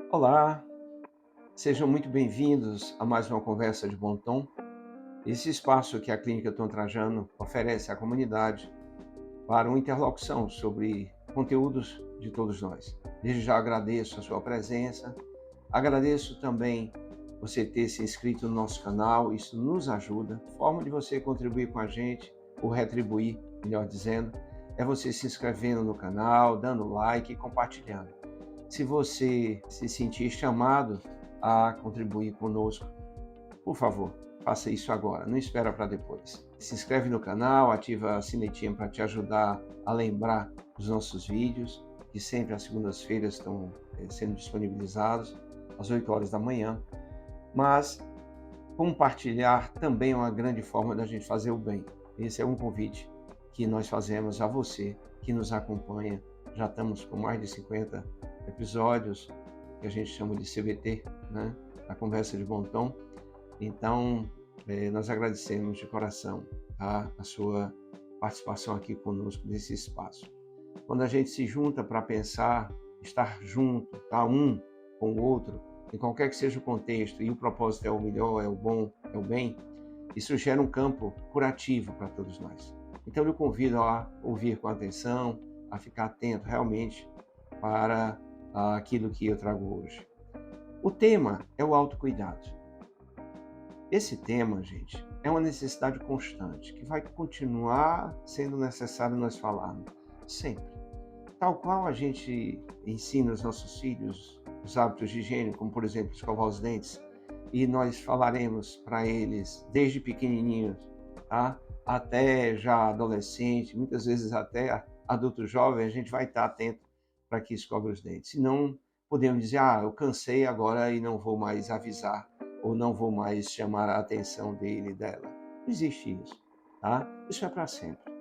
Olá, sejam muito bem-vindos a mais uma conversa de bom tom. Esse espaço que a Clínica Tom Trajano oferece à comunidade para uma interlocução sobre conteúdos de todos nós. Desde já agradeço a sua presença, agradeço também você ter se inscrito no nosso canal, isso nos ajuda. Forma de você contribuir com a gente, ou retribuir, melhor dizendo, é você se inscrevendo no canal, dando like e compartilhando. Se você se sentir chamado a contribuir conosco, por favor, faça isso agora, não espera para depois. Se inscreve no canal, ativa a sinetinha para te ajudar a lembrar dos nossos vídeos, que sempre às segundas-feiras estão sendo disponibilizados, às 8 horas da manhã. Mas compartilhar também é uma grande forma da gente fazer o bem. Esse é um convite que nós fazemos a você que nos acompanha. Já estamos com mais de 50 episódios, que a gente chama de CBT, né? A Conversa de Bom Tom. Então, nós agradecemos de coração, tá? A sua participação aqui conosco nesse espaço. Quando a gente se junta para pensar, estar junto, tá? Um com o outro, em qualquer que seja o contexto, e o propósito é o melhor, é o bom, é o bem, isso gera um campo curativo para todos nós. Então, eu convido a ouvir com atenção, a ficar atento realmente para aquilo que eu trago hoje. O tema é o autocuidado. Esse tema, gente, é uma necessidade constante, que vai continuar sendo necessário nós falarmos sempre. Tal qual a gente ensina os nossos filhos os hábitos de higiene, como por exemplo escovar os dentes, e nós falaremos para eles desde pequenininhos, tá? Até já adolescente, muitas vezes até adulto jovem, a gente vai estar atento para que escove os dentes. Senão podemos dizer, eu cansei agora e não vou mais avisar, ou não vou mais chamar a atenção dele e dela. Não existe isso, tá? Isso é para sempre.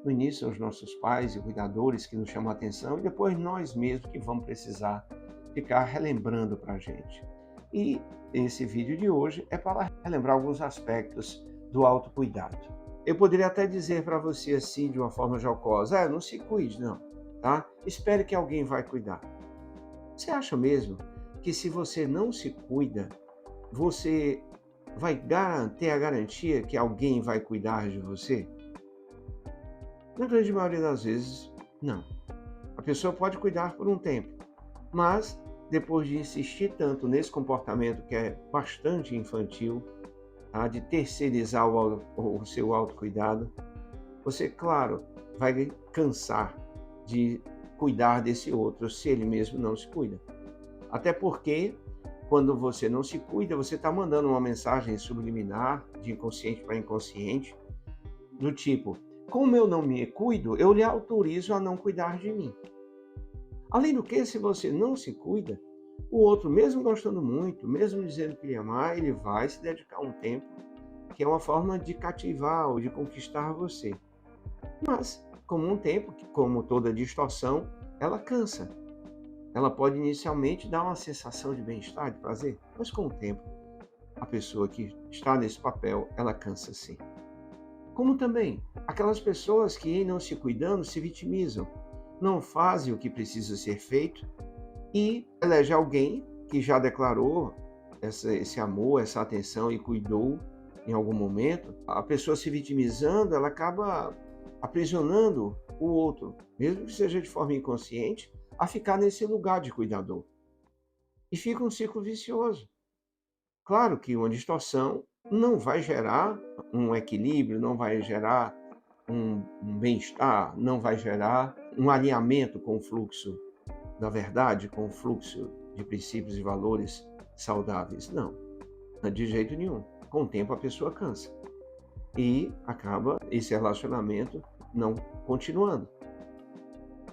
No início são os nossos pais e cuidadores que nos chamam a atenção e depois nós mesmos que vamos precisar ficar relembrando para a gente. E esse vídeo de hoje é para relembrar alguns aspectos do autocuidado. Eu poderia até dizer para você assim, de uma forma jocosa, não se cuide não, tá? Espere que alguém vai cuidar. Você acha mesmo que se você não se cuida, você vai ter a garantia que alguém vai cuidar de você? Na grande maioria das vezes, não. A pessoa pode cuidar por um tempo, mas depois de insistir tanto nesse comportamento que é bastante infantil, tá? De terceirizar o seu autocuidado, você, claro, vai cansar de cuidar desse outro se ele mesmo não se cuida. Até porque, quando você não se cuida, você está mandando uma mensagem subliminar, de inconsciente para inconsciente, do tipo, como eu não me cuido, eu lhe autorizo a não cuidar de mim. Além do que, se você não se cuida, o outro, mesmo gostando muito, mesmo dizendo que lhe amar, ele vai se dedicar um tempo, que é uma forma de cativar ou de conquistar você. Mas, como um tempo, que como toda distorção, ela cansa. Ela pode inicialmente dar uma sensação de bem-estar, de prazer, mas com o tempo, a pessoa que está nesse papel, ela cansa sim. Como também aquelas pessoas que, não se cuidando, se vitimizam, não fazem o que precisa ser feito e elege alguém que já declarou esse amor, essa atenção e cuidou em algum momento. A pessoa se vitimizando, ela acaba aprisionando o outro, mesmo que seja de forma inconsciente, a ficar nesse lugar de cuidador. E fica um ciclo vicioso. Claro que uma distorção não vai gerar um equilíbrio, não vai gerar um bem-estar, não vai gerar um alinhamento com o fluxo da verdade, com o fluxo de princípios e valores saudáveis. Não, de jeito nenhum. Com o tempo a pessoa cansa e acaba esse relacionamento não continuando.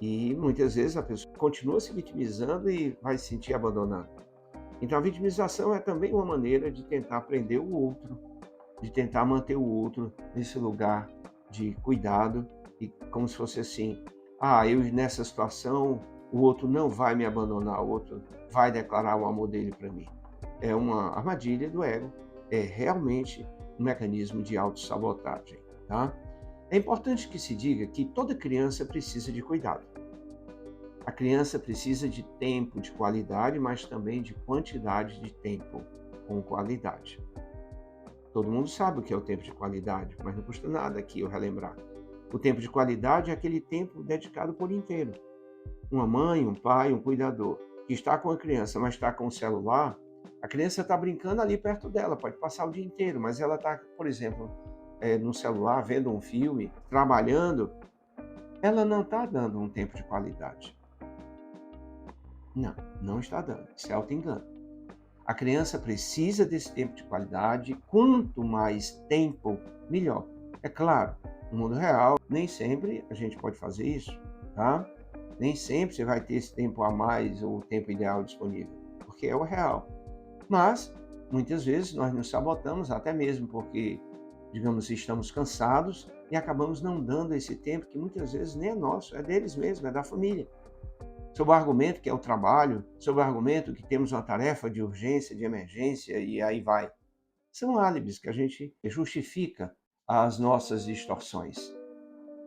E muitas vezes a pessoa continua se vitimizando e vai se sentir abandonada. Então a vitimização é também uma maneira de tentar prender o outro, de tentar manter o outro nesse lugar de cuidado e como se fosse assim, eu nessa situação o outro não vai me abandonar, o outro vai declarar o amor dele para mim. É uma armadilha do ego, é realmente um mecanismo de autossabotagem, tá? É importante que se diga que toda criança precisa de cuidado. A criança precisa de tempo de qualidade, mas também de quantidade de tempo com qualidade. Todo mundo sabe o que é o tempo de qualidade, mas não custa nada aqui eu relembrar. O tempo de qualidade é aquele tempo dedicado por inteiro. Uma mãe, um pai, um cuidador que está com a criança, mas está com o celular, a criança está brincando ali perto dela, pode passar o dia inteiro, mas ela está, por exemplo, no celular, vendo um filme, trabalhando, ela não está dando um tempo de qualidade. Não, não está dando. Isso é auto-engano. A criança precisa desse tempo de qualidade. Quanto mais tempo, melhor. É claro, no mundo real, nem sempre a gente pode fazer isso, tá? Nem sempre você vai ter esse tempo a mais ou o tempo ideal disponível, porque é o real. Mas, muitas vezes, nós nos sabotamos, até mesmo porque, digamos, estamos cansados e acabamos não dando esse tempo que muitas vezes nem é nosso, é deles mesmo, é da família. Sob o argumento que é o trabalho, sob o argumento que temos uma tarefa de urgência, de emergência e aí vai. São álibis que a gente justifica as nossas distorções.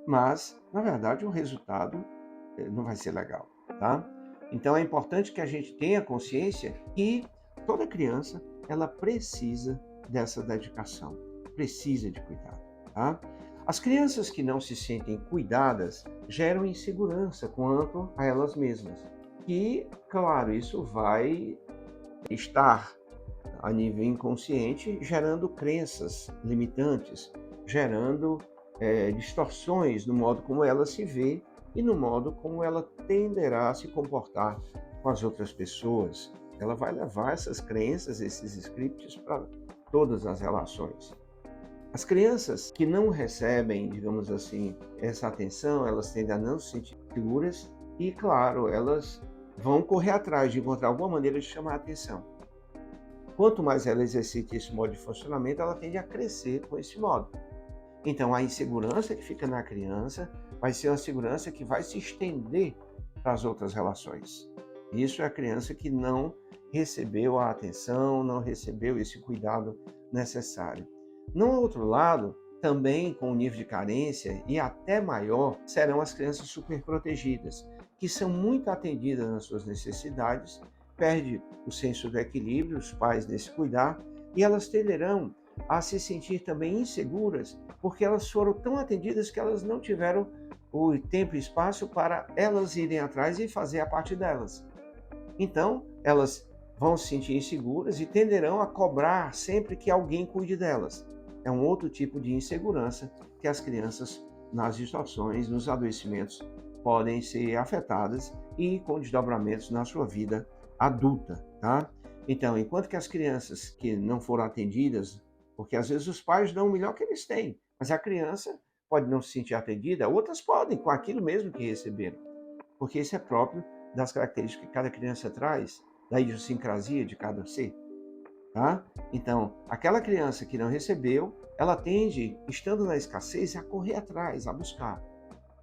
Mas, na verdade, o resultado não vai ser legal, tá? Então é importante que a gente tenha consciência que toda criança, ela precisa dessa dedicação, precisa de cuidado, tá? As crianças que não se sentem cuidadas geram insegurança quanto a elas mesmas. E, claro, isso vai estar a nível inconsciente gerando crenças limitantes, gerando distorções no modo como ela se vê e no modo como ela tenderá a se comportar com as outras pessoas. Ela vai levar essas crenças, esses scripts para todas as relações. As crianças que não recebem, digamos assim, essa atenção, elas tendem a não se sentir seguras e, claro, elas vão correr atrás de encontrar alguma maneira de chamar a atenção. Quanto mais ela exercita esse modo de funcionamento, ela tende a crescer com esse modo. Então, a insegurança que fica na criança vai ser uma segurança que vai se estender para as outras relações. Isso é a criança que não recebeu a atenção, não recebeu esse cuidado necessário. No outro lado, também com um nível de carência e até maior, serão as crianças superprotegidas, que são muito atendidas nas suas necessidades, perde o senso do equilíbrio, os pais nesse cuidar, e elas tenderão a se sentir também inseguras, porque elas foram tão atendidas que elas não tiveram o tempo e espaço para elas irem atrás e fazer a parte delas. Então, elas vão se sentir inseguras e tenderão a cobrar sempre que alguém cuide delas. É um outro tipo de insegurança que as crianças, nas distorções, nos adoecimentos, podem ser afetadas e com desdobramentos na sua vida adulta, tá? Então, enquanto que as crianças que não foram atendidas, porque às vezes os pais dão o melhor que eles têm, mas a criança pode não se sentir atendida, outras podem, com aquilo mesmo que receberam, porque isso é próprio das características que cada criança traz, da idiosincrasia de cada ser. Tá? Então, aquela criança que não recebeu, ela tende, estando na escassez, a correr atrás, a buscar.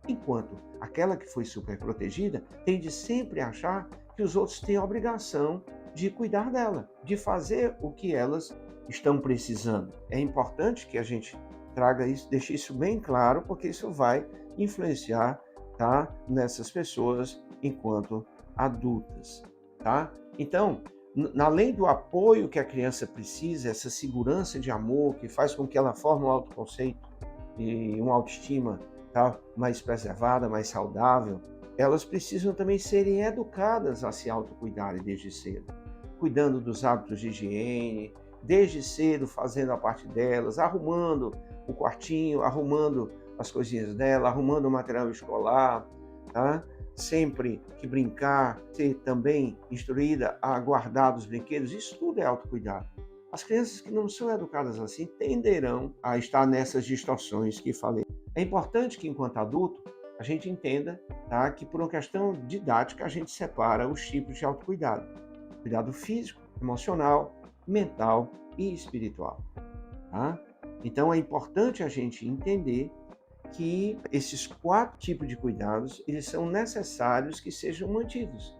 Enquanto aquela que foi super protegida tende sempre a achar que os outros têm a obrigação de cuidar dela, de fazer o que elas estão precisando. É importante que a gente traga isso, deixe isso bem claro, porque isso vai influenciar, tá, nessas pessoas enquanto adultas, tá? Então, além do apoio que a criança precisa, essa segurança de amor que faz com que ela forme um autoconceito e uma autoestima, tá, mais preservada, mais saudável, elas precisam também serem educadas a se autocuidarem desde cedo, cuidando dos hábitos de higiene, desde cedo fazendo a parte delas, arrumando o quartinho, arrumando as coisinhas dela, arrumando o material escolar, tá? Sempre que brincar, ser também instruída a guardar os brinquedos, isso tudo é autocuidado. As crianças que não são educadas assim tenderão a estar nessas distorções que falei. É importante que, enquanto adulto, a gente entenda, tá, que por uma questão didática a gente separa os tipos de autocuidado. Cuidado físico, emocional, mental e espiritual. Tá? Então é importante a gente entender que esses 4 tipos de cuidados, eles são necessários que sejam mantidos.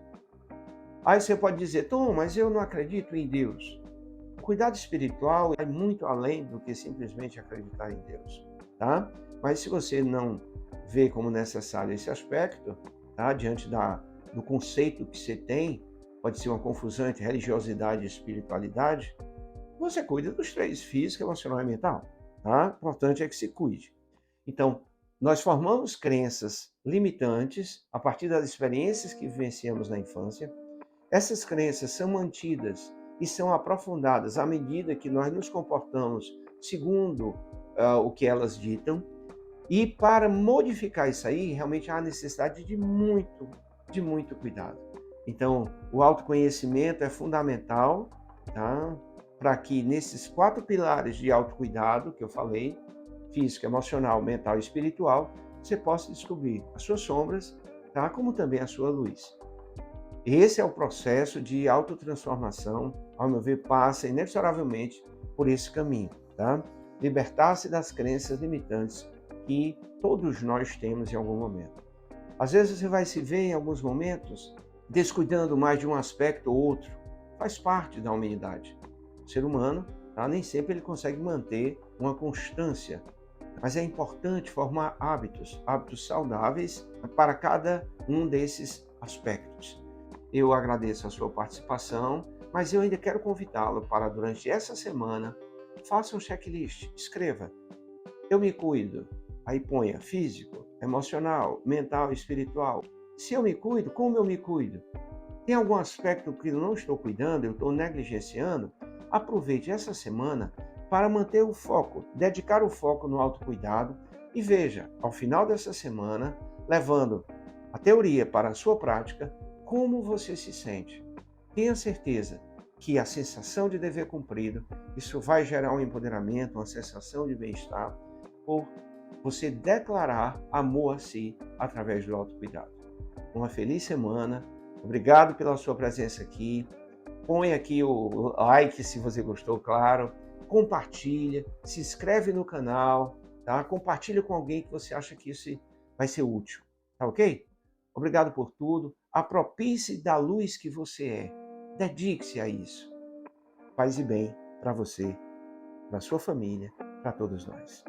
Aí você pode dizer, Tom, mas eu não acredito em Deus. O cuidado espiritual é muito além do que simplesmente acreditar em Deus, tá? Mas se você não vê como necessário esse aspecto, tá? Diante da do conceito que você tem, pode ser uma confusão entre religiosidade e espiritualidade, você cuida dos três: físico, emocional e mental. Tá? O importante é que se cuide. Então, nós formamos crenças limitantes a partir das experiências que vivenciamos na infância. Essas crenças são mantidas e são aprofundadas à medida que nós nos comportamos segundo o que elas ditam. E para modificar isso aí, realmente há necessidade de muito cuidado. Então, o autoconhecimento é fundamental, tá? Para que nesses 4 pilares de autocuidado que eu falei, físico, emocional, mental e espiritual, você possa descobrir as suas sombras, tá? Como também a sua luz. Esse é o processo de autotransformação, ao meu ver, passa inexoravelmente por esse caminho, tá? Libertar-se das crenças limitantes que todos nós temos em algum momento. Às vezes você vai se ver em alguns momentos descuidando mais de um aspecto ou outro. Faz parte da humanidade. O ser humano, tá? Nem sempre ele consegue manter uma constância, mas é importante formar hábitos saudáveis para cada um desses aspectos. Eu agradeço a sua participação, mas eu ainda quero convidá-lo para, durante essa semana, faça um checklist, escreva: eu me cuido. Aí ponha físico, emocional, mental e espiritual. Se eu me cuido, como eu me cuido? Tem algum aspecto que eu não estou cuidando, eu estou negligenciando? Aproveite essa semana para manter o foco, dedicar o foco no autocuidado e veja, ao final dessa semana, levando a teoria para a sua prática, como você se sente. Tenha certeza que a sensação de dever cumprido, isso vai gerar um empoderamento, uma sensação de bem-estar, por você declarar amor a si através do autocuidado. Uma feliz semana. Obrigado pela sua presença aqui. Põe aqui o like se você gostou, claro. Compartilha, se inscreve no canal, tá? Compartilha com alguém que você acha que isso vai ser útil, tá ok? Obrigado por tudo. Apropie-se da luz que você é. Dedique-se a isso. Paz e bem para você, para sua família, para todos nós.